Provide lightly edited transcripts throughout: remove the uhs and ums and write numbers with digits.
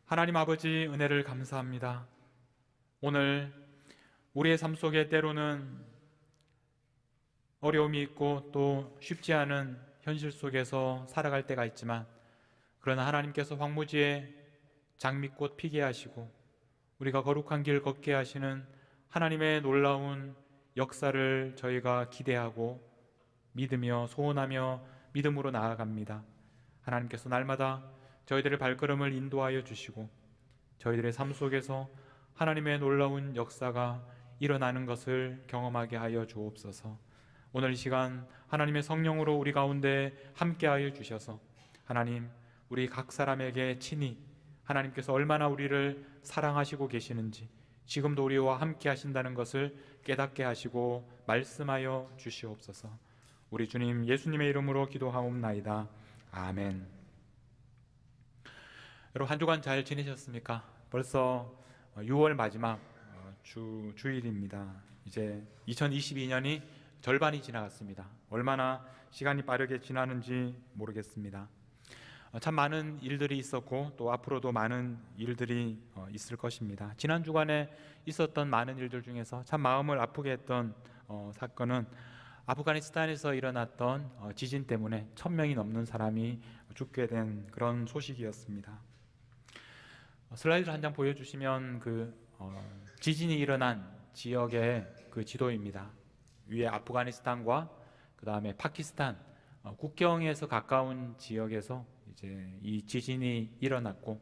하나님 아버지 은혜를 감사합니다. 오늘 우리의 삶 속에 때로는 어려움이 있고 또 쉽지 않은 현실 속에서 살아갈 때가 있지만, 그러나 하나님께서 황무지에 장미꽃 피게 하시고 우리가 거룩한 길 걷게 하시는 하나님의 놀라운 역사를 저희가 기대하고 믿으며 소원하며 믿음으로 나아갑니다. 하나님께서 날마다 저희들의 발걸음을 인도하여 주시고 저희들의 삶 속에서 하나님의 놀라운 역사가 일어나는 것을 경험하게 하여 주옵소서. 오늘 이 시간 하나님의 성령으로 우리 가운데 함께하여 주셔서 하나님, 우리 각 사람에게 친히 하나님께서 얼마나 우리를 사랑하시고 계시는지, 지금도 우리와 함께 하신다는 것을 깨닫게 하시고 말씀하여 주시옵소서. 우리 주님 예수님의 이름으로 기도하옵나이다. 아멘. 여러분, 한 주간 잘 지내셨습니까? 벌써 6월 마지막 주일입니다. 이제 2022년이 절반이 지나갔습니다. 얼마나 시간이 빠르게 지나는지 모르겠습니다. 참 많은 일들이 있었고 또 앞으로도 많은 일들이 있을 것입니다. 지난 주간에 있었던 많은 일들 중에서 참 마음을 아프게 했던 사건은 아프가니스탄에서 일어났던 지진 때문에 1000명이 넘는 사람이 죽게 된 그런 소식이었습니다. 슬라이드를 한 장 보여주시면 지진이 일어난 지역의 그 지도입니다. 위에 아프가니스탄과 그 다음에 파키스탄 국경에서 가까운 지역에서 이제 이 지진이 일어났고,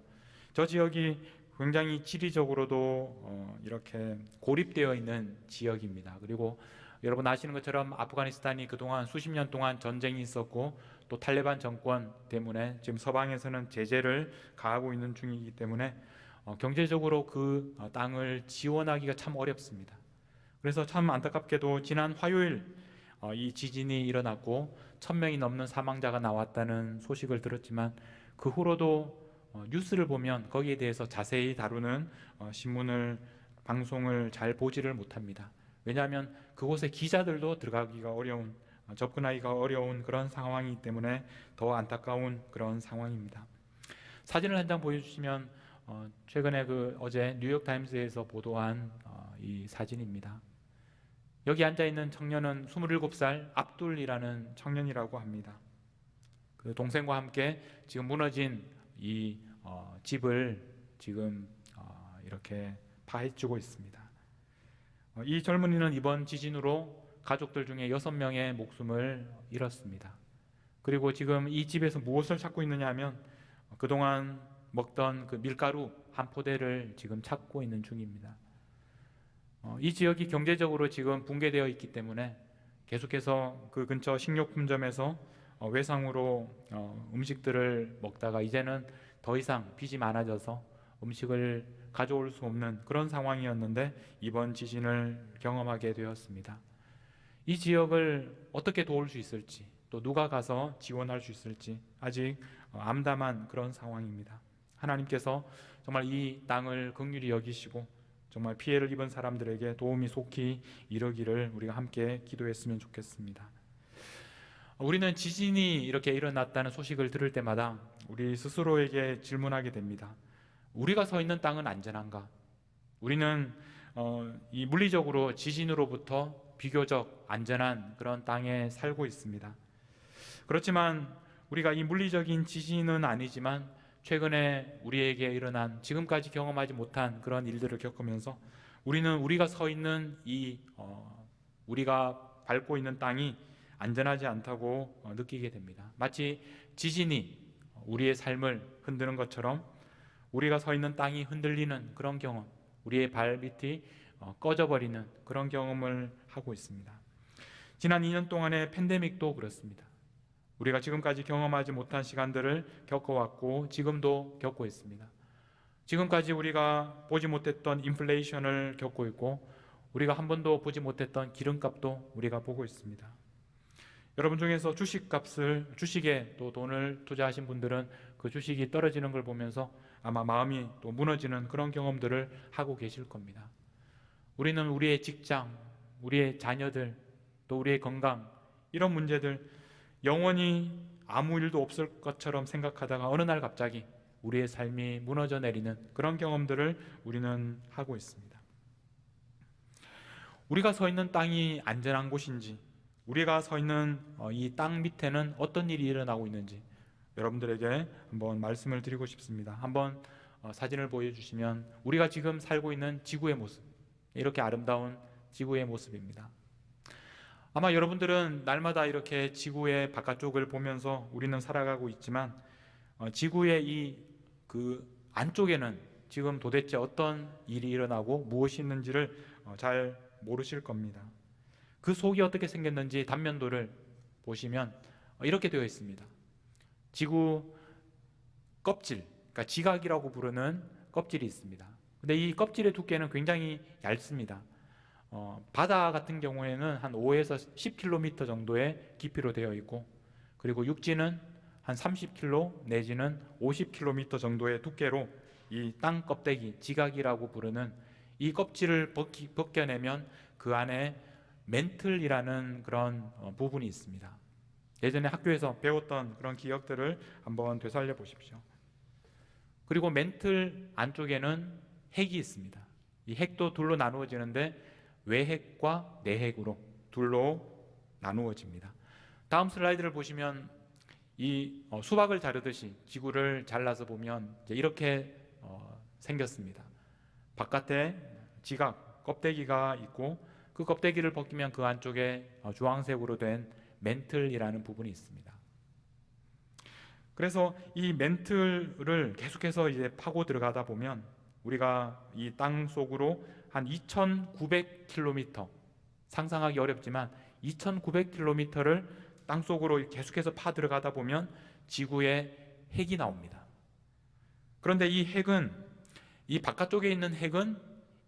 저 지역이 굉장히 지리적으로도 이렇게 고립되어 있는 지역입니다. 그리고 여러분 아시는 것처럼 아프가니스탄이 그동안 수십 년 동안 전쟁이 있었고 또 탈레반 정권 때문에 지금 서방에서는 제재를 가하고 있는 중이기 때문에 경제적으로 그 땅을 지원하기가 참 어렵습니다. 그래서 참 안타깝게도 지난 화요일 이 지진이 일어났고 1000명이 넘는 사망자가 나왔다는 소식을 들었지만, 그 후로도 뉴스를 보면 거기에 대해서 자세히 다루는 신문을, 방송을 잘 보지를 못합니다. 왜냐하면 그곳에 기자들도 들어가기가 어려운, 접근하기가 어려운 그런 상황이기 때문에 더 안타까운 그런 상황입니다. 사진을 한 장 보여주시면 최근에 어제 뉴욕타임스에서 보도한 이 사진입니다. 여기 앉아있는 청년은 27살 압둘이라는 청년이라고 합니다. 그 동생과 함께 지금 무너진 이 집을 지금 이렇게 파헤치고 있습니다. 이 젊은이는 이번 지진으로 가족들 중에 6명의 목숨을 잃었습니다. 그리고 지금 이 집에서 무엇을 찾고 있느냐 하면 그동안 먹던 그 밀가루 한 포대를 지금 찾고 있는 중입니다. 이 지역이 경제적으로 지금 붕괴되어 있기 때문에 계속해서 그 근처 식료품점에서 외상으로 음식들을 먹다가 이제는 더 이상 빚이 많아져서 음식을 가져올 수 없는 그런 상황이었는데 이번 지진을 경험하게 되었습니다. 이 지역을 어떻게 도울 수 있을지, 또 누가 가서 지원할 수 있을지 아직 암담한 그런 상황입니다. 하나님께서 정말 이 땅을 긍휼히 여기시고 정말 피해를 입은 사람들에게 도움이 속히 이르기를 우리가 함께 기도했으면 좋겠습니다. 우리는 지진이 이렇게 일어났다는 소식을 들을 때마다 우리 스스로에게 질문하게 됩니다. 우리가 서 있는 땅은 안전한가? 우리는 이 물리적으로 지진으로부터 비교적 안전한 그런 땅에 살고 있습니다. 그렇지만 우리가 이 물리적인 지진은 아니지만 최근에 우리에게 일어난, 지금까지 경험하지 못한 그런 일들을 겪으면서 우리는 우리가 서 있는 우리가 밟고 있는 땅이 안전하지 않다고 느끼게 됩니다. 마치 지진이 우리의 삶을 흔드는 것처럼 우리가 서 있는 땅이 흔들리는 그런 경험, 우리의 발밑이 꺼져버리는 그런 경험을 하고 있습니다. 지난 2년 동안의 팬데믹도 그렇습니다. 우리가 지금까지 경험하지 못한 시간들을 겪어왔고 지금도 겪고 있습니다. 지금까지 우리가 보지 못했던 인플레이션을 겪고 있고 우리가 한 번도 보지 못했던 기름값도 우리가 보고 있습니다. 여러분 중에서 주식에 또 돈을 투자하신 분들은 그 주식이 떨어지는 걸 보면서 아마 마음이 또 무너지는 그런 경험들을 하고 계실 겁니다. 우리는 우리의 직장, 우리의 자녀들, 또 우리의 건강, 이런 문제들 영원히 아무 일도 없을 것처럼 생각하다가 어느 날 갑자기 우리의 삶이 무너져 내리는 그런 경험들을 우리는 하고 있습니다. 우리가 서 있는 땅이 안전한 곳인지, 우리가 서 있는 이 땅 밑에는 어떤 일이 일어나고 있는지 여러분들에게 한번 말씀을 드리고 싶습니다. 한번 사진을 보여주시면 우리가 지금 살고 있는 지구의 모습, 이렇게 아름다운 지구의 모습입니다. 아마 여러분들은 날마다 이렇게 지구의 바깥쪽을 보면서 우리는 살아가고 있지만 지구의 그 안쪽에는 지금 도대체 어떤 일이 일어나고 무엇이 있는지를 잘 모르실 겁니다. 그 속이 어떻게 생겼는지 단면도를 보시면 이렇게 되어 있습니다. 지구 껍질, 그러니까 지각이라고 부르는 껍질이 있습니다. 근데 이 껍질의 두께는 굉장히 얇습니다. 바다 같은 경우에는 한 5에서 10km 정도의 깊이로 되어 있고, 그리고 육지는 한 30km 내지는 50km 정도의 두께로 이 땅 껍데기, 지각이라고 부르는 이 껍질을 벗겨내면 그 안에 멘틀이라는 그런 부분이 있습니다. 예전에 학교에서 배웠던 그런 기억들을 한번 되살려 보십시오. 그리고 멘틀 안쪽에는 핵이 있습니다. 이 핵도 둘로 나누어지는데 외핵과 내핵으로 둘로 나누어집니다. 다음 슬라이드를 보시면 이 수박을 자르듯이 지구를 잘라서 보면 이렇게 생겼습니다. 바깥에 지각, 껍데기가 있고 그 껍데기를 벗기면 그 안쪽에 주황색으로 된 멘틀이라는 부분이 있습니다. 그래서 이 멘틀을 계속해서 이제 파고 들어가다 보면 우리가 이 땅 속으로 한 2,900km, 상상하기 어렵지만 2,900km를 땅 속으로 계속해서 파 들어가다 보면 지구에 핵이 나옵니다. 그런데 이 핵은, 이 바깥쪽에 있는 핵은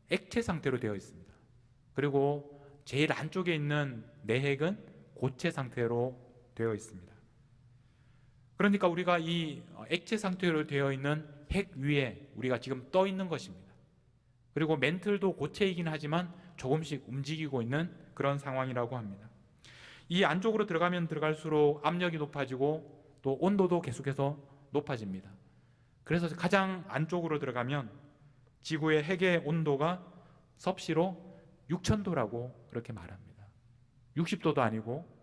액체 상태로 되어 있습니다. 그리고 제일 안쪽에 있는 내핵은 고체 상태로 되어 있습니다. 그러니까 우리가 이 액체 상태로 되어 있는 핵 위에 우리가 지금 떠 있는 것입니다. 그리고 멘틀도 고체이긴 하지만 조금씩 움직이고 있는 그런 상황이라고 합니다. 이 안쪽으로 들어가면 들어갈수록 압력이 높아지고 또 온도도 계속해서 높아집니다. 그래서 가장 안쪽으로 들어가면 지구의 핵의 온도가 섭씨로 6,000도라고 그렇게 말합니다. 60도도 아니고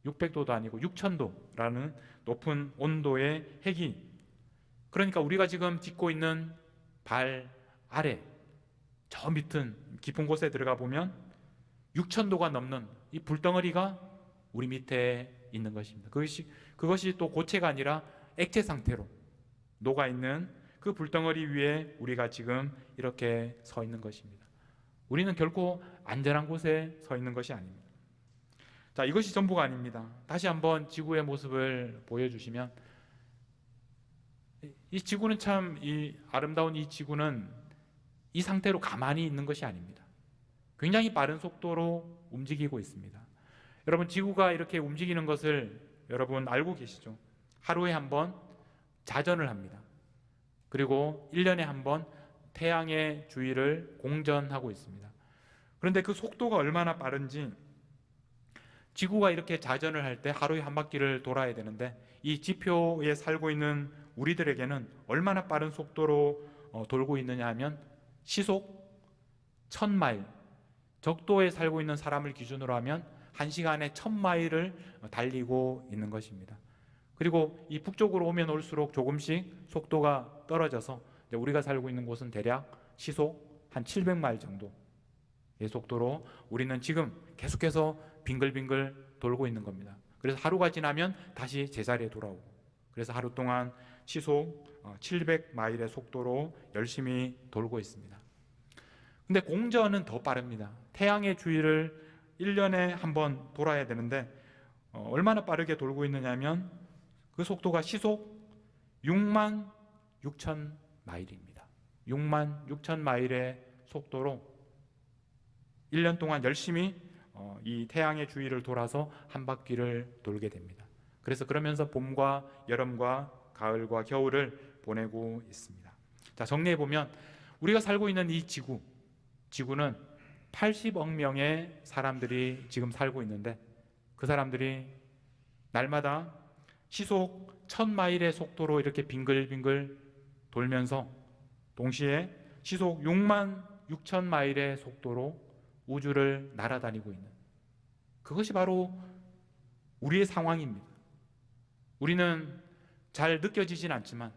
600도도 아니고 6,000도라는 높은 온도의 핵이, 그러니까 우리가 지금 딛고 있는 발 아래 저 밑은 깊은 곳에 들어가 보면 6,000도가 넘는 이 불덩어리가 우리 밑에 있는 것입니다. 그것이 또 고체가 아니라 액체 상태로 녹아 있는 그 불덩어리 위에 우리가 지금 이렇게 서 있는 것입니다. 우리는 결코 안전한 곳에 서 있는 것이 아닙니다. 자, 이것이 전부가 아닙니다. 다시 한번 지구의 모습을 보여주시면, 이 지구는 참, 이 아름다운 이 지구는 이 상태로 가만히 있는 것이 아닙니다. 굉장히 빠른 속도로 움직이고 있습니다. 여러분, 지구가 이렇게 움직이는 것을 여러분 알고 계시죠? 하루에 한 번 자전을 합니다. 그리고 1년에 한 번 태양의 주위를 공전하고 있습니다. 그런데 그 속도가 얼마나 빠른지, 지구가 이렇게 자전을 할 때 하루에 한 바퀴를 돌아야 되는데 이 지표에 살고 있는 우리들에게는 얼마나 빠른 속도로 돌고 있느냐 하면 시속 1,000마일, 적도에 살고 있는 사람을 기준으로 하면 1시간에 1,000마일을 달리고 있는 것입니다. 그리고 이 북쪽으로 오면 올수록 조금씩 속도가 떨어져서 우리가 살고 있는 곳은 대략 시속 한 700마일 정도의 속도로 우리는 지금 계속해서 빙글빙글 돌고 있는 겁니다. 그래서 하루가 지나면 다시 제자리에 돌아오고, 그래서 하루 동안 시속 700마일의 속도로 열심히 돌고 있습니다. 근데 공전은 더 빠릅니다. 태양의 주위를 1년에 한 번 돌아야 되는데 얼마나 빠르게 돌고 있느냐면 그 속도가 시속 66,000마일입니다. 66,000마일의 속도로 1년 동안 열심히 이 태양의 주위를 돌아서 한 바퀴를 돌게 됩니다. 그래서 그러면서 봄과 여름과 가을과 겨울을 보내고 있습니다. 자, 정리해 보면 우리가 살고 있는 이 지구는 80억 명의 사람들이 지금 살고 있는데 그 사람들이 날마다 시속 1,000마일의 속도로 이렇게 빙글빙글 돌면서 동시에 시속 6만 6천 마일의 속도로 우주를 날아다니고 있는, 그것이 바로 우리의 상황입니다. 우리는 잘 느껴지진 않지만,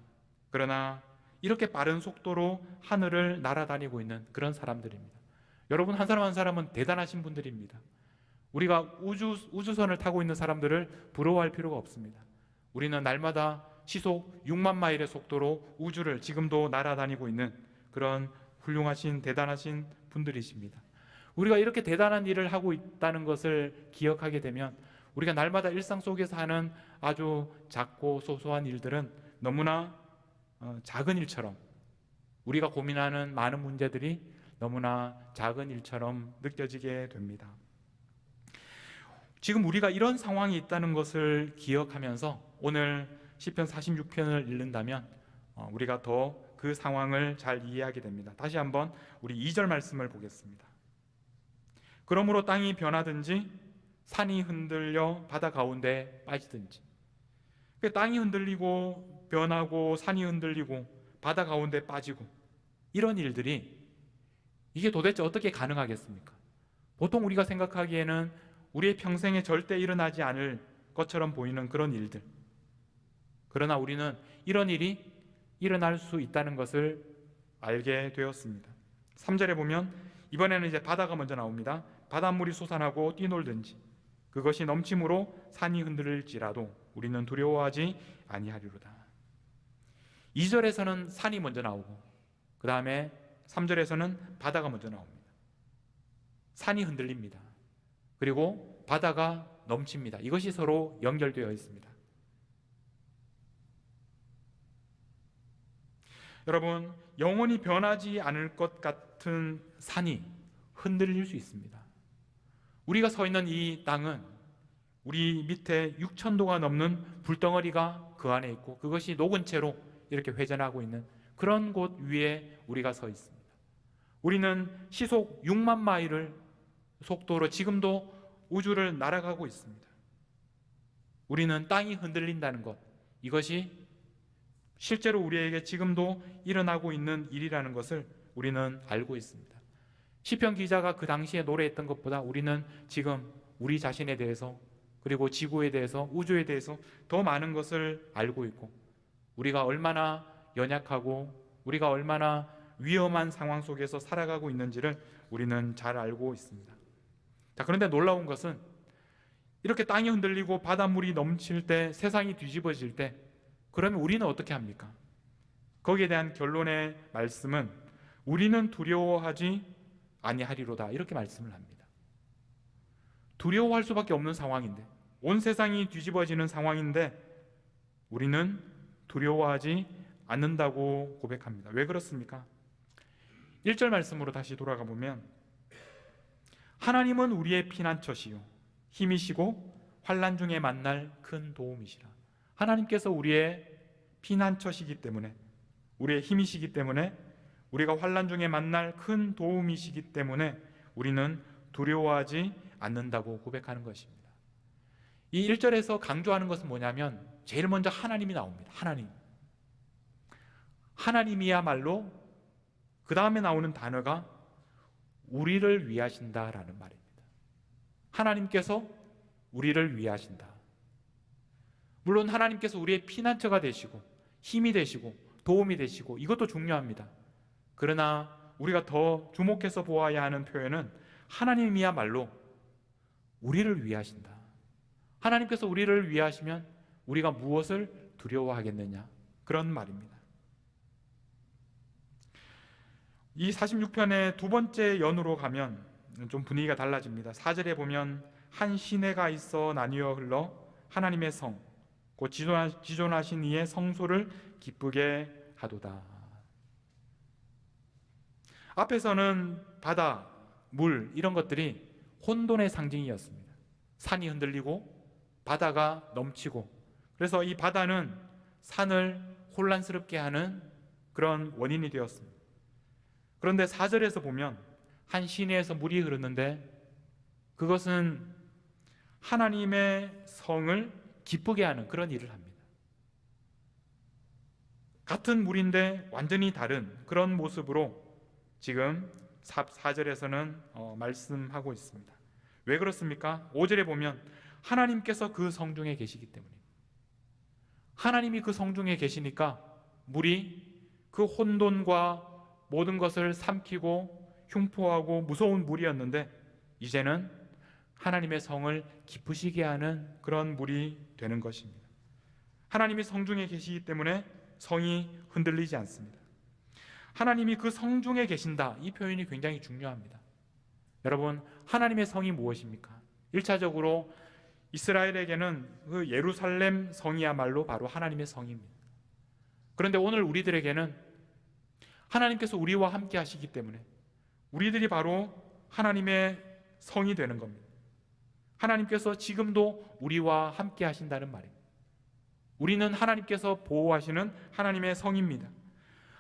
그러나 이렇게 빠른 속도로 하늘을 날아다니고 있는 그런 사람들입니다. 여러분, 한 사람 한 사람은 대단하신 분들입니다. 우리가 우주선을 타고 있는 사람들을 부러워할 필요가 없습니다. 우리는 날마다 시속 6만 마일의 속도로 우주를 지금도 날아다니고 있는 그런 훌륭하신 대단하신 분들이십니다. 우리가 이렇게 대단한 일을 하고 있다는 것을 기억하게 되면 우리가 날마다 일상 속에서 하는 아주 작고 소소한 일들은 너무나 작은 일처럼, 우리가 고민하는 많은 문제들이 너무나 작은 일처럼 느껴지게 됩니다. 지금 우리가 이런 상황이 있다는 것을 기억하면서 오늘 시편 46편을 읽는다면 우리가 더 그 상황을 잘 이해하게 됩니다. 다시 한번 우리 2절 말씀을 보겠습니다. 그러므로 땅이 변하든지 산이 흔들려 바다 가운데 빠지든지. 땅이 흔들리고 변하고 산이 흔들리고 바다 가운데 빠지고, 이런 일들이 이게 도대체 어떻게 가능하겠습니까? 보통 우리가 생각하기에는 우리의 평생에 절대 일어나지 않을 것처럼 보이는 그런 일들. 그러나 우리는 이런 일이 일어날 수 있다는 것을 알게 되었습니다. 3절에 보면 이번에는 이제 바다가 먼저 나옵니다. 바닷물이 솟아나고 뛰놀든지 그것이 넘침으로 산이 흔들릴지라도 우리는 두려워하지 아니하리로다. 2절에서는 산이 먼저 나오고 그 다음에 3절에서는 바다가 먼저 나옵니다. 산이 흔들립니다. 그리고 바다가 넘칩니다. 이것이 서로 연결되어 있습니다. 여러분, 영원히 변하지 않을 것 같은 산이 흔들릴 수 있습니다. 우리가 서 있는 이 땅은 우리 밑에 6,000도가 넘는 불덩어리가 그 안에 있고 그것이 녹은 채로 이렇게 회전하고 있는 그런 곳 위에 우리가 서 있습니다. 우리는 시속 6만 마일을 속도로 지금도 우주를 날아가고 있습니다. 우리는 땅이 흔들린다는 것, 이것이 실제로 우리에게 지금도 일어나고 있는 일이라는 것을 우리는 알고 있습니다. 시편 기자가 그 당시에 노래했던 것보다 우리는 지금 우리 자신에 대해서, 그리고 지구에 대해서, 우주에 대해서 더 많은 것을 알고 있고, 우리가 얼마나 연약하고 우리가 얼마나 위험한 상황 속에서 살아가고 있는지를 우리는 잘 알고 있습니다. 자, 그런데 놀라운 것은 이렇게 땅이 흔들리고 바닷물이 넘칠 때, 세상이 뒤집어질 때, 그러면 우리는 어떻게 합니까? 거기에 대한 결론의 말씀은 우리는 두려워하지 아니하리로다, 이렇게 말씀을 합니다. 두려워할 수밖에 없는 상황인데, 온 세상이 뒤집어지는 상황인데 우리는 두려워하지 않는다고 고백합니다. 왜 그렇습니까? 1절 말씀으로 다시 돌아가 보면 하나님은 우리의 피난처시요 힘이시고 환난 중에 만날 큰 도움이시라. 하나님께서 우리의 피난처시기 때문에, 우리의 힘이시기 때문에, 우리가 환난 중에 만날 큰 도움이시기 때문에 우리는 두려워하지 않는다고 고백하는 것입니다. 이 1절에서 강조하는 것은 뭐냐면 제일 먼저 하나님이 나옵니다. 하나님이야말로 그 다음에 나오는 단어가 우리를 위하신다라는 말입니다. 하나님께서 우리를 위하신다. 물론 하나님께서 우리의 피난처가 되시고 힘이 되시고 도움이 되시고 이것도 중요합니다. 그러나 우리가 더 주목해서 보아야 하는 표현은 하나님이야말로 우리를 위하신다. 하나님께서 우리를 위하시면 우리가 무엇을 두려워하겠느냐, 그런 말입니다. 이 46편의 두 번째 연으로 가면 좀 분위기가 달라집니다. 4절에 보면 한 시내가 있어 나뉘어 흘러 하나님의 성 곧 지존하신 이의 성소를 기쁘게 하도다. 앞에서는 바다, 물 이런 것들이 혼돈의 상징이었습니다. 산이 흔들리고 바다가 넘치고, 그래서 이 바다는 산을 혼란스럽게 하는 그런 원인이 되었습니다. 그런데 4절에서 보면 한 시내에서 물이 흐르는데 그것은 하나님의 성을 기쁘게 하는 그런 일을 합니다. 같은 물인데 완전히 다른 그런 모습으로 지금 4절에서는 말씀하고 있습니다. 왜 그렇습니까? 5절에 보면 하나님께서 그 성중에 계시기 때문입니다. 하나님이 그 성중에 계시니까 물이 그 혼돈과 모든 것을 삼키고 흉포하고 무서운 물이었는데 이제는 하나님의 성을 기쁘시게 하는 그런 물이 되는 것입니다. 하나님이 성중에 계시기 때문에 성이 흔들리지 않습니다. 하나님이 그 성중에 계신다, 이 표현이 굉장히 중요합니다. 여러분, 하나님의 성이 무엇입니까? 1차적으로 이스라엘에게는 그 예루살렘 성이야말로 바로 하나님의 성입니다. 그런데 오늘 우리들에게는 하나님께서 우리와 함께 하시기 때문에 우리들이 바로 하나님의 성이 되는 겁니다. 하나님께서 지금도 우리와 함께 하신다는 말입니다. 우리는 하나님께서 보호하시는 하나님의 성입니다.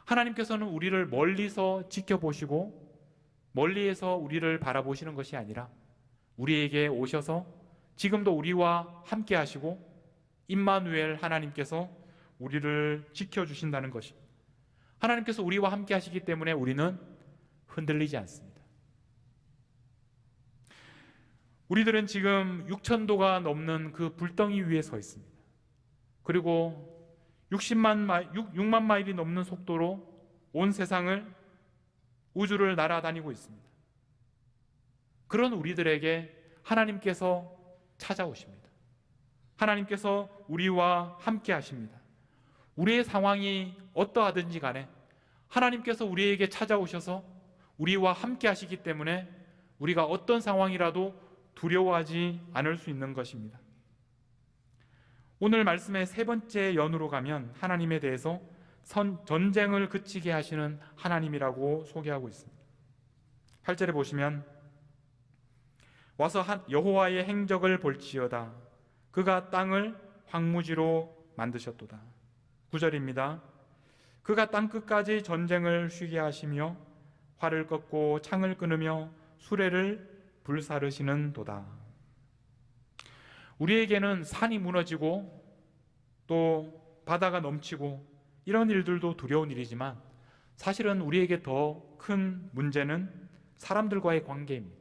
하나님께서는 우리를 멀리서 지켜보시고 멀리에서 우리를 바라보시는 것이 아니라 우리에게 오셔서 지금도 우리와 함께 하시고 임마누엘 하나님께서 우리를 지켜주신다는 것입니다. 하나님께서 우리와 함께 하시기 때문에 우리는 흔들리지 않습니다. 우리들은 지금 6,000도가 넘는 그 불덩이 위에 서 있습니다. 그리고 6만 마일이 넘는 속도로 온 세상을, 우주를 날아다니고 있습니다. 그런 우리들에게 하나님께서 찾아오십니다. 하나님께서 우리와 함께 하십니다. 우리의 상황이 어떠하든지 간에 하나님께서 우리에게 찾아오셔서 우리와 함께 하시기 때문에 우리가 어떤 상황이라도 두려워하지 않을 수 있는 것입니다. 오늘 말씀의 세 번째 연으로 가면 하나님에 대해서 전쟁을 그치게 하시는 하나님이라고 소개하고 있습니다. 8절에 보시면 와서 여호와의 행적을 볼지어다. 그가 땅을 황무지로 만드셨도다. 9절입니다. 그가 땅끝까지 전쟁을 쉬게 하시며 활을 꺾고 창을 끊으며 수레를 불사르시는 도다. 우리에게는 산이 무너지고 또 바다가 넘치고 이런 일들도 두려운 일이지만 사실은 우리에게 더 큰 문제는 사람들과의 관계입니다.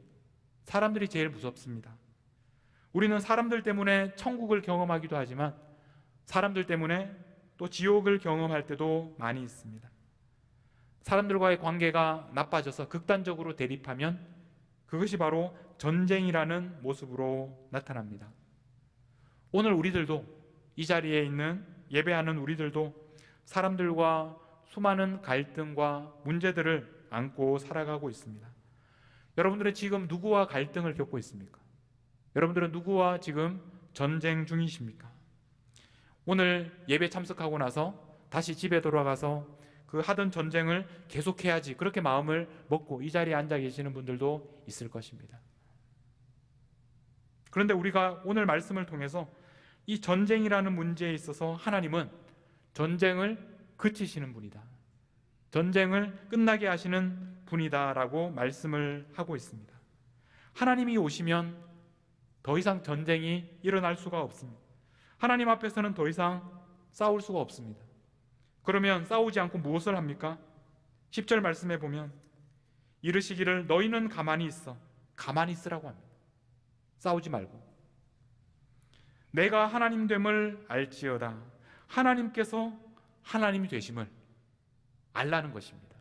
사람들이 제일 무섭습니다. 우리는 사람들 때문에 천국을 경험하기도 하지만 사람들 때문에 또 지옥을 경험할 때도 많이 있습니다. 사람들과의 관계가 나빠져서 극단적으로 대립하면 그것이 바로 전쟁이라는 모습으로 나타납니다. 오늘 우리들도, 이 자리에 있는 예배하는 우리들도 사람들과 수많은 갈등과 문제들을 안고 살아가고 있습니다. 여러분들은 지금 누구와 갈등을 겪고 있습니까? 여러분들은 누구와 지금 전쟁 중이십니까? 오늘 예배 참석하고 나서 다시 집에 돌아가서 그 하던 전쟁을 계속해야지, 그렇게 마음을 먹고 이 자리에 앉아 계시는 분들도 있을 것입니다. 그런데 우리가 오늘 말씀을 통해서 이 전쟁이라는 문제에 있어서 하나님은 전쟁을 그치시는 분이다, 전쟁을 끝나게 하시는 분이다라고 말씀을 하고 있습니다. 하나님이 오시면 더 이상 전쟁이 일어날 수가 없습니다. 하나님 앞에서는 더 이상 싸울 수가 없습니다. 그러면 싸우지 않고 무엇을 합니까? 10절 말씀해 보면 이르시기를 너희는 가만히 있어. 가만히 있으라고 합니다. 싸우지 말고. 내가 하나님 됨을 알지어다. 하나님께서 하나님이 되심을 알라는 것입니다.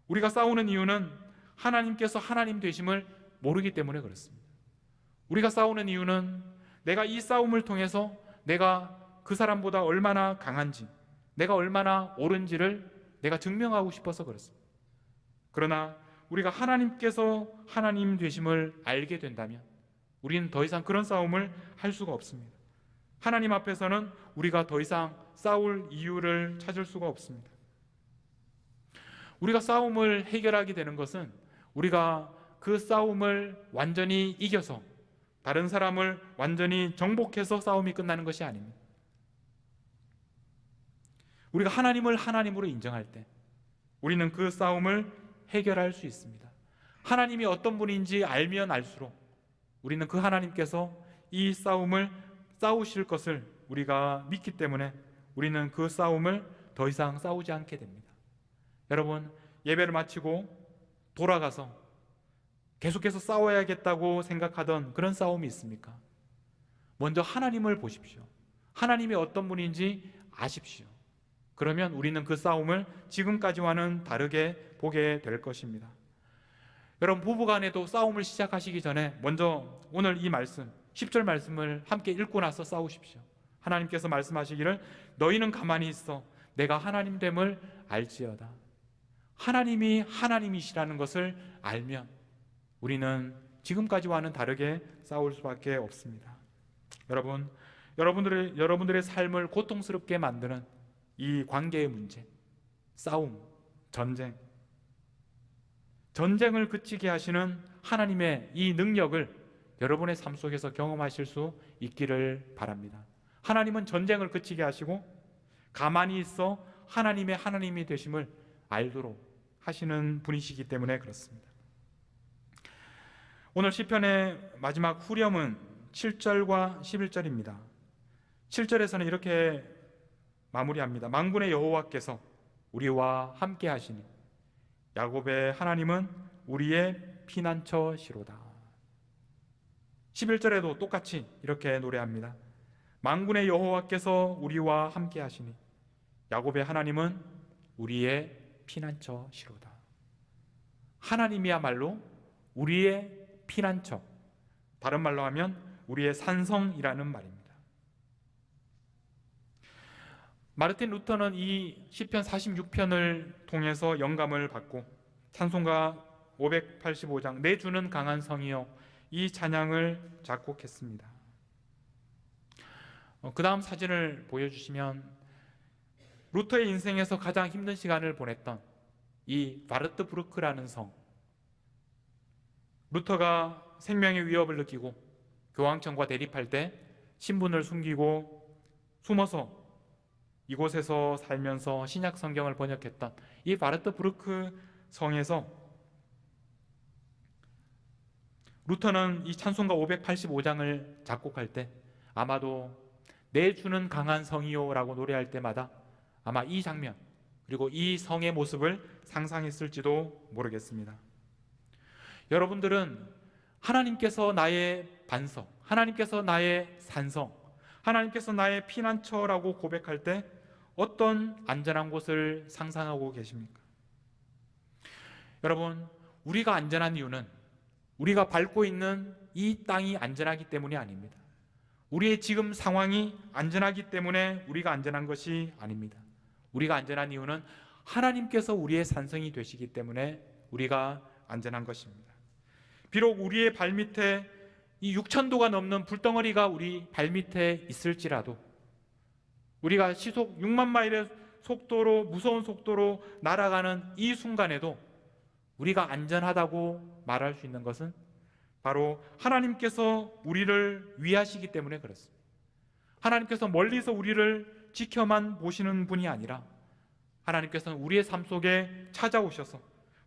우리가 싸우는 이유는 하나님께서 하나님 되심을 모르기 때문에 그렇습니다. 우리가 싸우는 이유는 내가 이 싸움을 통해서 내가 그 사람보다 얼마나 강한지, 내가 얼마나 옳은지를 내가 증명하고 싶어서 그렇습니다. 그러나 우리가 하나님께서 하나님 되심을 알게 된다면 우리는 더 이상 그런 싸움을 할 수가 없습니다. 하나님 앞에서는 우리가 더 이상 싸울 이유를 찾을 수가 없습니다. 우리가 싸움을 해결하게 되는 것은 우리가 그 싸움을 완전히 이겨서 다른 사람을 완전히 정복해서 싸움이 끝나는 것이 아닙니다. 우리가 하나님을 하나님으로 인정할 때 우리는 그 싸움을 해결할 수 있습니다. 하나님이 어떤 분인지 알면 알수록 우리는 그 하나님께서 이 싸움을 싸우실 것을 우리가 믿기 때문에 우리는 그 싸움을 더 이상 싸우지 않게 됩니다. 여러분, 예배를 마치고 돌아가서 계속해서 싸워야겠다고 생각하던 그런 싸움이 있습니까? 먼저 하나님을 보십시오. 하나님이 어떤 분인지 아십시오. 그러면 우리는 그 싸움을 지금까지와는 다르게 보게 될 것입니다. 여러분, 부부간에도 싸움을 시작하시기 전에 먼저 오늘 이 말씀 10절 말씀을 함께 읽고 나서 싸우십시오. 하나님께서 말씀하시기를 너희는 가만히 있어 내가 하나님됨을 알지어다. 하나님이 하나님이시라는 것을 알면 우리는 지금까지와는 다르게 싸울 수밖에 없습니다. 여러분, 여러분들의 삶을 고통스럽게 만드는 이 관계의 문제, 싸움, 전쟁을 그치게 하시는 하나님의 이 능력을 여러분의 삶 속에서 경험하실 수 있기를 바랍니다. 하나님은 전쟁을 그치게 하시고 가만히 있어 하나님의 하나님이 되심을 알도록 하시는 분이시기 때문에 그렇습니다. 오늘 시편의 마지막 후렴은 7절과 11절입니다. 7절에서는 이렇게 마무리합니다. 만군의 여호와께서 우리와 함께 하시니 야곱의 하나님은 우리의 피난처시로다. 11절에도 똑같이 이렇게 노래합니다. 만군의 여호와께서 우리와 함께 하시니 야곱의 하나님은 우리의 피난처시로다. 하나님이야말로 우리의 피난처, 다른 말로 하면 우리의 산성이라는 말입니다. 마르틴 루터는 이 시편 46편을 통해서 영감을 받고 찬송가 585장 내 주는 강한 성이여 이 찬양을 작곡했습니다. 그 다음 사진을 보여주시면 루터의 인생에서 가장 힘든 시간을 보냈던 이 바르트부르크라는 성, 루터가 생명의 위협을 느끼고 교황청과 대립할 때 신분을 숨기고 숨어서 이곳에서 살면서 신약 성경을 번역했던 이 바르트부르크 성에서 루터는 이 찬송가 585장을 작곡할 때 아마도 내 주는 강한 성이요 라고 노래할 때마다 아마 이 장면 그리고 이 성의 모습을 상상했을지도 모르겠습니다. 여러분들은 하나님께서 나의 반석, 하나님께서 나의 산성, 하나님께서 나의 피난처라고 고백할 때 어떤 안전한 곳을 상상하고 계십니까? 여러분, 우리가 안전한 이유는 우리가 밟고 있는 이 땅이 안전하기 때문이 아닙니다. 우리의 지금 상황이 안전하기 때문에 우리가 안전한 것이 아닙니다. 우리가 안전한 이유는 하나님께서 우리의 산성이 되시기 때문에 우리가 안전한 것입니다. 비록 우리의 발밑에 이 6,000도가 넘는 불덩어리가 우리 발밑에 있을지라도 우리가 시속 6만 마일의 속도로 무서운 속도로 날아가는 이 순간에도 우리가 안전하다고 말할 수 있는 것은 바로 하나님께서 우리를 위하시기 때문에 그렇습니다. 하나님께서 멀리서 우리를 지켜만 보시는 분이 아니라 하나님께서는 우리의 삶 속에 찾아오셔서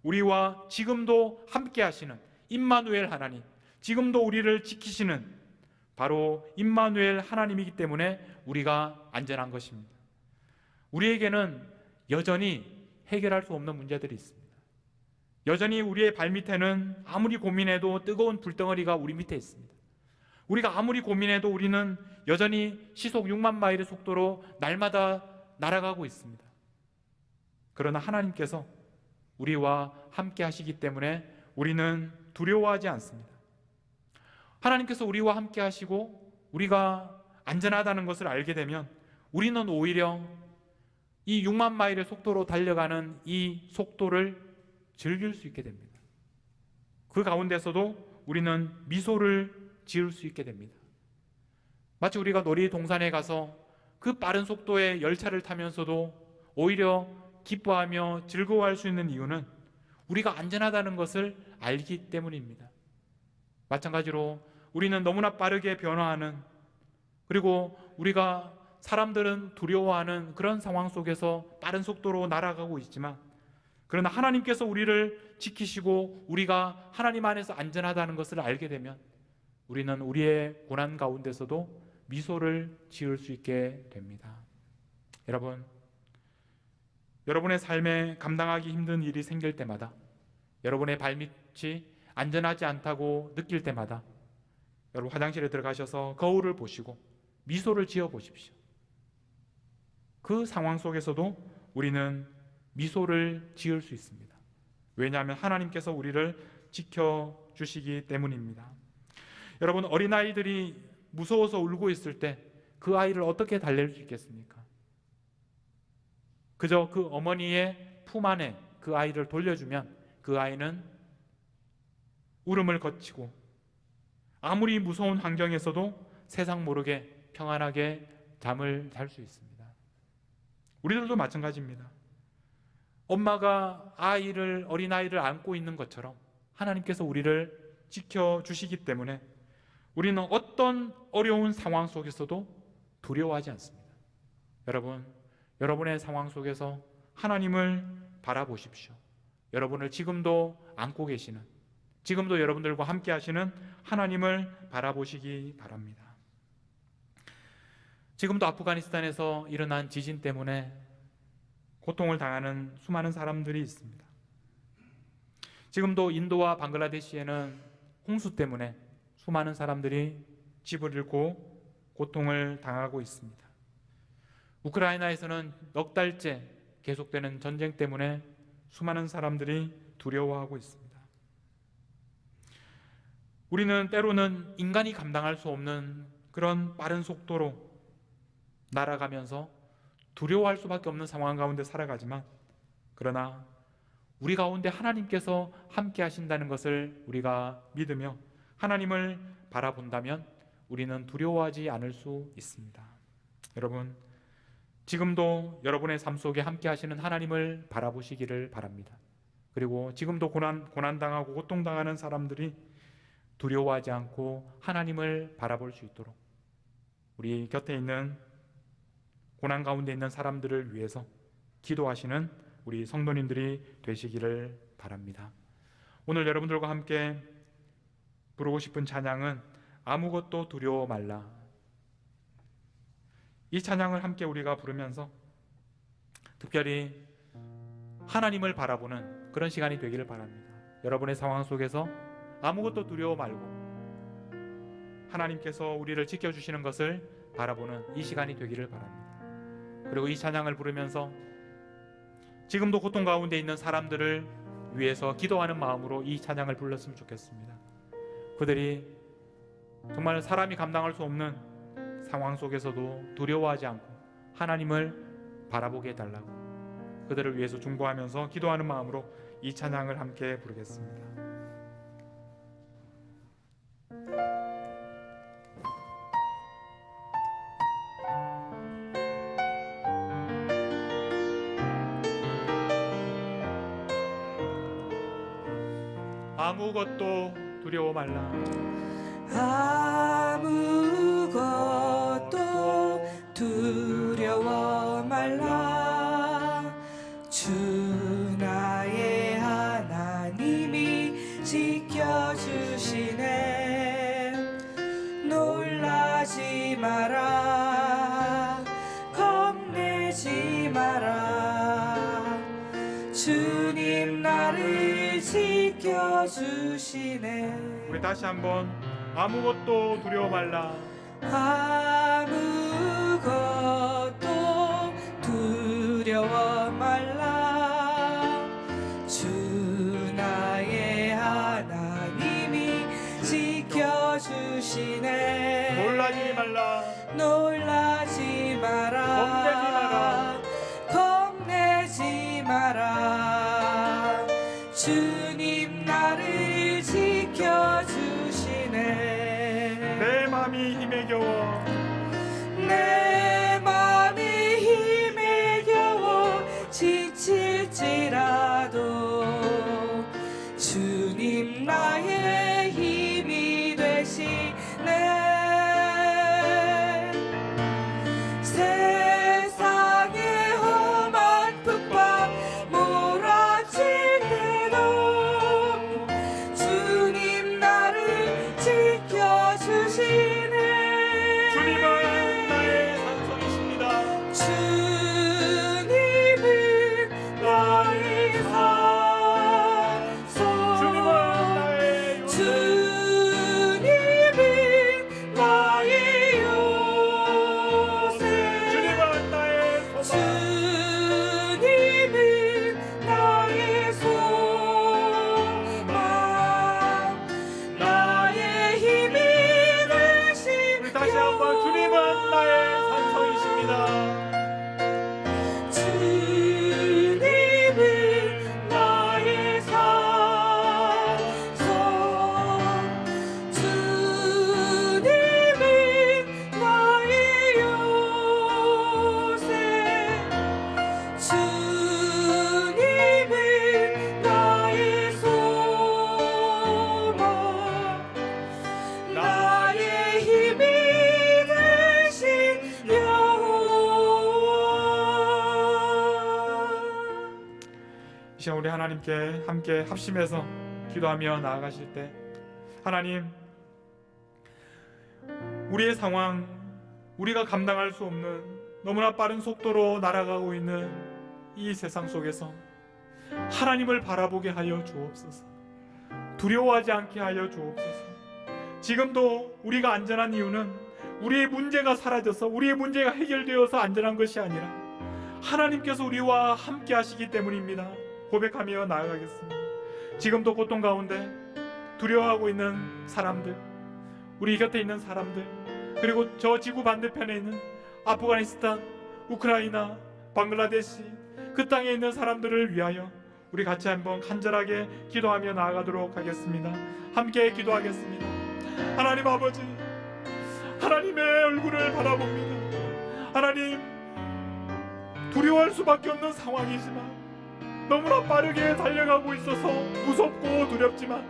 우리와 지금도 함께 하시는 임마누엘 하나님, 지금도 우리를 지키시는 바로 임마누엘 하나님이기 때문에 우리가 안전한 것입니다. 우리에게는 여전히 해결할 수 없는 문제들이 있습니다. 여전히 우리의 발밑에는 아무리 고민해도 뜨거운 불덩어리가 우리 밑에 있습니다. 우리가 아무리 고민해도 우리는 여전히 시속 6만 마일의 속도로 날마다 날아가고 있습니다. 그러나 하나님께서 우리와 함께 하시기 때문에 우리는 두려워하지 않습니다. 하나님께서 우리와 함께 하시고 우리가 안전하다는 것을 알게 되면 우리는 오히려 이 6만 마일의 속도로 달려가는 이 속도를 즐길 수 있게 됩니다. 그 가운데서도 우리는 미소를 지을 수 있게 됩니다. 마치 우리가 놀이동산에 가서 그 빠른 속도의 열차를 타면서도 오히려 기뻐하며 즐거워할 수 있는 이유는 우리가 안전하다는 것을 알기 때문입니다. 마찬가지로 우리는 너무나 빠르게 변화하는, 그리고 우리가 사람들은 두려워하는 그런 상황 속에서 빠른 속도로 날아가고 있지만, 그러나 하나님께서 우리를 지키시고 우리가 하나님 안에서 안전하다는 것을 알게 되면 우리는 우리의 고난 가운데서도 미소를 지을 수 있게 됩니다. 여러분, 여러분의 삶에 감당하기 힘든 일이 생길 때마다, 여러분의 발밑이 안전하지 않다고 느낄 때마다 여러분 화장실에 들어가셔서 거울을 보시고 미소를 지어 보십시오. 그 상황 속에서도 우리는 미소를 지을 수 있습니다. 왜냐하면 하나님께서 우리를 지켜주시기 때문입니다. 여러분, 어린아이들이 무서워서 울고 있을 때 그 아이를 어떻게 달랠 수 있겠습니까? 그저 그 어머니의 품 안에 그 아이를 돌려주면 그 아이는 울음을 거치고 아무리 무서운 환경에서도 세상 모르게 평안하게 잠을 잘 수 있습니다. 우리들도 마찬가지입니다. 엄마가 어린아이를 안고 있는 것처럼 하나님께서 우리를 지켜주시기 때문에 우리는 어떤 어려운 상황 속에서도 두려워하지 않습니다. 여러분, 여러분의 상황 속에서 하나님을 바라보십시오. 여러분을 지금도 안고 계시는, 지금도 여러분들과 함께 하시는 하나님을 바라보시기 바랍니다. 지금도 아프가니스탄에서 일어난 지진 때문에 고통을 당하는 수많은 사람들이 있습니다. 지금도 인도와 방글라데시에는 홍수 때문에 수많은 사람들이 집을 잃고 고통을 당하고 있습니다. 우크라이나에서는 넉 달째 계속되는 전쟁 때문에 수많은 사람들이 두려워하고 있습니다. 우리는 때로는 인간이 감당할 수 없는 그런 빠른 속도로 날아가면서 두려워할 수밖에 없는 상황 가운데 살아가지만, 그러나 우리 가운데 하나님께서 함께 하신다는 것을 우리가 믿으며 하나님을 바라본다면 우리는 두려워하지 않을 수 있습니다. 여러분, 지금도 여러분의 삶 속에 함께 하시는 하나님을 바라보시기를 바랍니다. 그리고 지금도 고난당하고 고통당하는 사람들이 두려워하지 않고 하나님을 바라볼 수 있도록 우리 곁에 있는 고난 가운데 있는 사람들을 위해서 기도하시는 우리 성도님들이 되시기를 바랍니다. 오늘 여러분들과 함께 부르고 싶은 찬양은 아무것도 두려워 말라. 이 찬양을 함께 우리가 부르면서 특별히 하나님을 바라보는 그런 시간이 되기를 바랍니다. 여러분의 상황 속에서 아무것도 두려워 말고 하나님께서 우리를 지켜주시는 것을 바라보는 이 시간이 되기를 바랍니다. 그리고 이 찬양을 부르면서 지금도 고통 가운데 있는 사람들을 위해서 기도하는 마음으로 이 찬양을 불렀으면 좋겠습니다. 그들이 정말 사람이 감당할 수 없는 상황 속에서도 두려워하지 않고 하나님을 바라보게 해달라고 그들을 위해서 중보하면서 기도하는 마음으로 이 찬양을 함께 부르겠습니다. 아무것도 두려워 말라. 아무것도 두려워 말라. 주 나의 하나님이 지켜주시네. 놀라지 마라. 겁내지 마라. 주님 나를 지켜주시네. 우리 다시 한번 아무것도 두려워 말라. 아무것도 두려워 말라. 주 나의 하나님이 지켜주시네. 놀라지 말라. 놀라지 마라. 겁내지 마라. 주님 나를 지켜주시네. 내 맘이 힘에 겨워 내 맘이 힘에 겨워 지칠지라도 주님 나의 힘이 되시네. 세상의 험한 핍박 몰아칠 때도 주님 나를 지켜주시네. 이 시간 우리 하나님께 함께 합심해서 기도하며 나아가실 때, 하나님, 우리의 상황, 우리가 감당할 수 없는 너무나 빠른 속도로 날아가고 있는 이 세상 속에서 하나님을 바라보게 하여 주옵소서. 두려워하지 않게 하여 주옵소서. 지금도 우리가 안전한 이유는 우리의 문제가 사라져서, 우리의 문제가 해결되어서 안전한 것이 아니라 하나님께서 우리와 함께 하시기 때문입니다. 고백하며 나아가겠습니다. 지금도 고통 가운데 두려워하고 있는 사람들, 우리 곁에 있는 사람들, 그리고 저 지구 반대편에 있는 아프가니스탄, 우크라이나, 방글라데시, 그 땅에 있는 사람들을 위하여 우리 같이 한번 간절하게 기도하며 나아가도록 하겠습니다. 함께 기도하겠습니다. 하나님 아버지, 하나님의 얼굴을 바라봅니다. 하나님, 두려워할 수밖에 없는 상황이지만, 너무나 빠르게 달려가고 있어서 무섭고 두렵지만,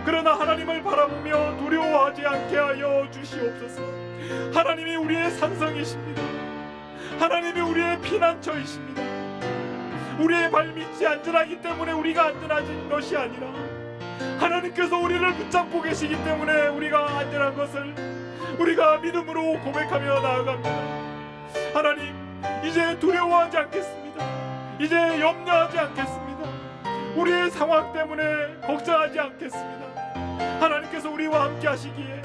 그러나 하나님을 바라보며 두려워하지 않게 하여 주시옵소서. 하나님이 우리의 산성이십니다. 하나님이 우리의 피난처이십니다. 우리의 발밑이 안전하기 때문에 우리가 안전한 것이 아니라 하나님께서 우리를 붙잡고 계시기 때문에 우리가 안전한 것을 우리가 믿음으로 고백하며 나아갑니다. 하나님, 이제 두려워하지 않겠습니다. 이제 염려하지 않겠습니다. 우리의 상황 때문에 걱정하지 않겠습니다. 하나님께서 우리와 함께 하시기에,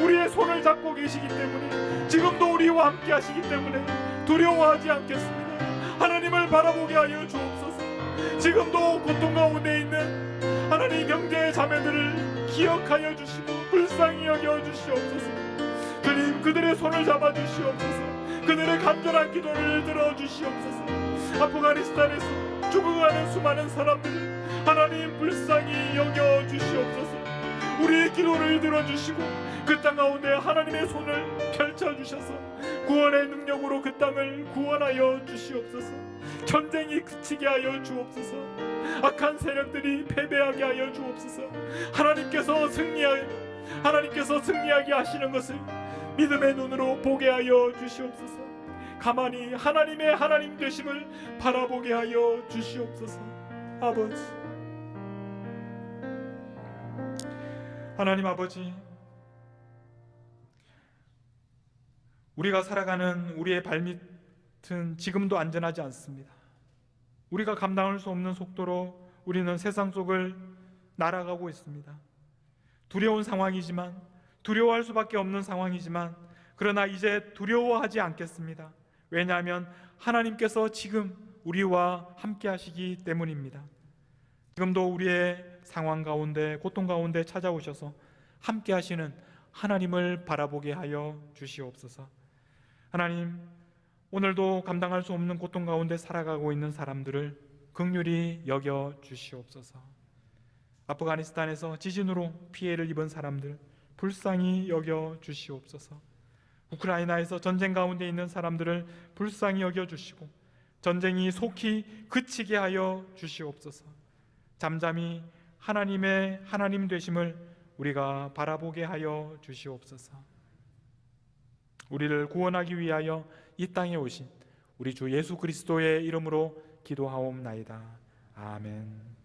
우리의 손을 잡고 계시기 때문에, 지금도 우리와 함께 하시기 때문에 두려워하지 않겠습니다. 하나님을 바라보게 하여 주옵소서. 지금도 고통 가운데 있는 하나님 형제 자매들을 기억하여 주시고 불쌍히 여겨 주시옵소서. 주님, 그들의 손을 잡아 주시옵소서. 그들의 간절한 기도를 들어 주시옵소서. 아프가니스탄에서 죽어가는 수많은 사람들을 하나님 불쌍히 여겨 주시옵소서. 우리의 기도를 들어주시고 그 땅 가운데 하나님의 손을 펼쳐주셔서 구원의 능력으로 그 땅을 구원하여 주시옵소서. 전쟁이 그치게 하여 주옵소서. 악한 세력들이 패배하게 하여 주옵소서. 하나님께서 승리하게 하시는 것을 믿음의 눈으로 보게 하여 주시옵소서. 가만히 하나님의 하나님 되심을 바라보게 하여 주시옵소서. 아버지, 하나님 아버지, 우리가 살아가는 우리의 발밑은 지금도 안전하지 않습니다. 우리가 감당할 수 없는 속도로 우리는 세상 속을 날아가고 있습니다. 두려운 상황이지만, 두려워할 수밖에 없는 상황이지만, 그러나 이제 두려워하지 않겠습니다. 왜냐하면 하나님께서 지금 우리와 함께 하시기 때문입니다. 지금도 우리의 상황 가운데, 고통 가운데 찾아오셔서 함께 하시는 하나님을 바라보게 하여 주시옵소서. 하나님, 오늘도 감당할 수 없는 고통 가운데 살아가고 있는 사람들을 긍휼히 여겨 주시옵소서. 아프가니스탄에서 지진으로 피해를 입은 사람들 불쌍히 여겨 주시옵소서. 우크라이나에서 전쟁 가운데 있는 사람들을 불쌍히 여겨 주시고 전쟁이 속히 그치게 하여 주시옵소서. 잠잠히 하나님의 하나님 되심을 우리가 바라보게 하여 주시옵소서. 우리를 구원하기 위하여 이 땅에 오신 우리 주 예수 그리스도의 이름으로 기도하옵나이다. 아멘.